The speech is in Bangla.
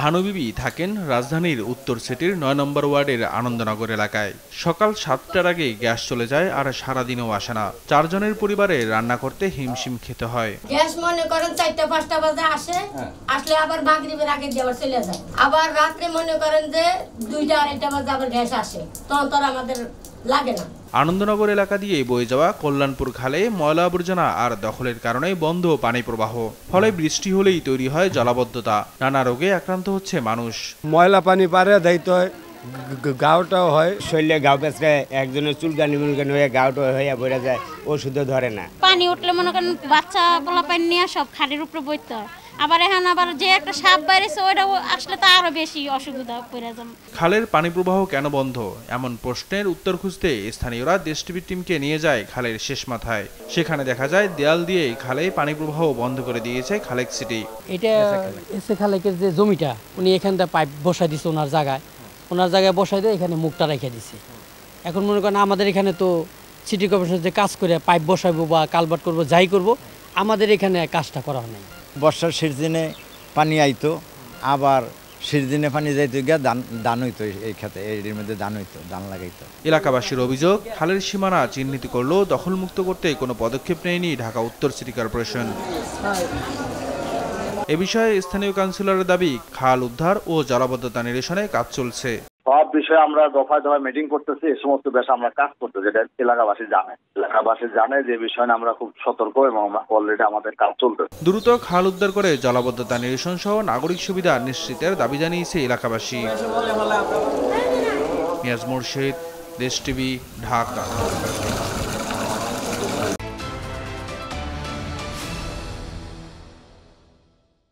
ভানু বিবি থাকেন রাজধানীর উত্তর সিটির ৯ নম্বর ওয়ার্ডের আনন্দনগর এলাকায়। সকাল ৭টার আগে গ্যাস চলে যায় আর সারাদিনও আসে না। ৪ জনের পরিবারে রান্না করতে হিমশিম খেতে হয়। গ্যাস মনে করেন ৪টা-৫টা বাজে আসে, আসলে আবার মাগরিবের আগে আবার চলে যায়। আবার রাত্রে মনে করেন যে ২টা-২.৫টা বাজে আবার গ্যাস আসে, তখন তো আমাদের লাগে না। আনন্দনগর এলাকা দিয়ে বয়ে যাওয়া কল্যাণপুর খালে ময়লা আবর্জনা আর দখলের কারণে বন্ধ পানি প্রবাহ। ফলে বৃষ্টি হলেই তৈরি হয় জলাবদ্ধতা, নানা রোগে আক্রান্ত হচ্ছে মানুষ। ময়লা পানি পারে দায়িত্ব হয়, গাওটাও হয়। শরীরে গাও পেঁচড়ে একজনের চুলকানি মুলকানি হয়ে গাওটা হয়ে বেড়ে যায়, ওষুধও ধরে না। পানি উঠলে মনে করেন বাচ্চা পোলা পানি নিয়ে সব খাটের উপরে বইতে হয়। আবার এখন আবার যে একটা সাপ বাইরেছে ওইটাও আসলে তো আরো বেশি অসুবিধা পড়ে যাবে। খালের পানি প্রবাহ কেন বন্ধ, এমন প্রশ্নের উত্তর খুঁজতে স্থানীয়রা দেশ টিভির টিমকে নিয়ে যায় খালের শেষ মাথায়। সেখানে দেখা যায় দেয়াল দিয়ে খালে পানি প্রবাহ বন্ধ করে দিয়েছে খালেক সিটি। এটা এসে খালেকের যে জমিটা উনি এখানটা পাইপ বসাই দিছে ওনার জায়গায় বসাই দিয়ে এখানে মুখটা রেখে দিছে। এখন মনে করেন আমাদের এখানে তো সিটি কর্পোরেশন যে কাজ করে পাইপ বসাইবো বা কালভার্ট করবো যাই করব, আমাদের এখানে কাজটা করা হয় নাই। বর্ষার সিজনে পানি আইতো, আবার সিজনে পানি যাইতো গিয়া ধান হইতো, এই খেতে এর মধ্যে ধান হইতো, ধান লাগাইতো। এলাকাবাসীর অভিযোগ, খালের সীমানা চিহ্নিত করলেও দখলমুক্ত করতে কোনো পদক্ষেপ নেয়নি ঢাকা উত্তর সিটি কর্পোরেশন। এ বিষয়ে স্থানীয় কাউন্সিলরের দাবি, খাল উদ্ধার ও জলাবদ্ধতা নিরসনে কাজ চলছে। সব বিষয়ে আমরা দফায় দফায় মিটিং করতেছি, এই সমস্ত বিষয়ে আমরা কাজ করতেছি, যেটা এলাকাবাসী জানে যে বিষয়ে আমরা খুব সতর্ক এবং অলরেডি আমাদের কাজ চলতেছে। দ্রুত খাল উদ্ধার করে জলাবদ্ধতা নিরসন সহ নাগরিক সুবিধা নিশ্চিতের দাবি জানিয়েছে এলাকাবাসী। মিয়াজ মুর্শিদ, দেশ টিভি, ঢাকা।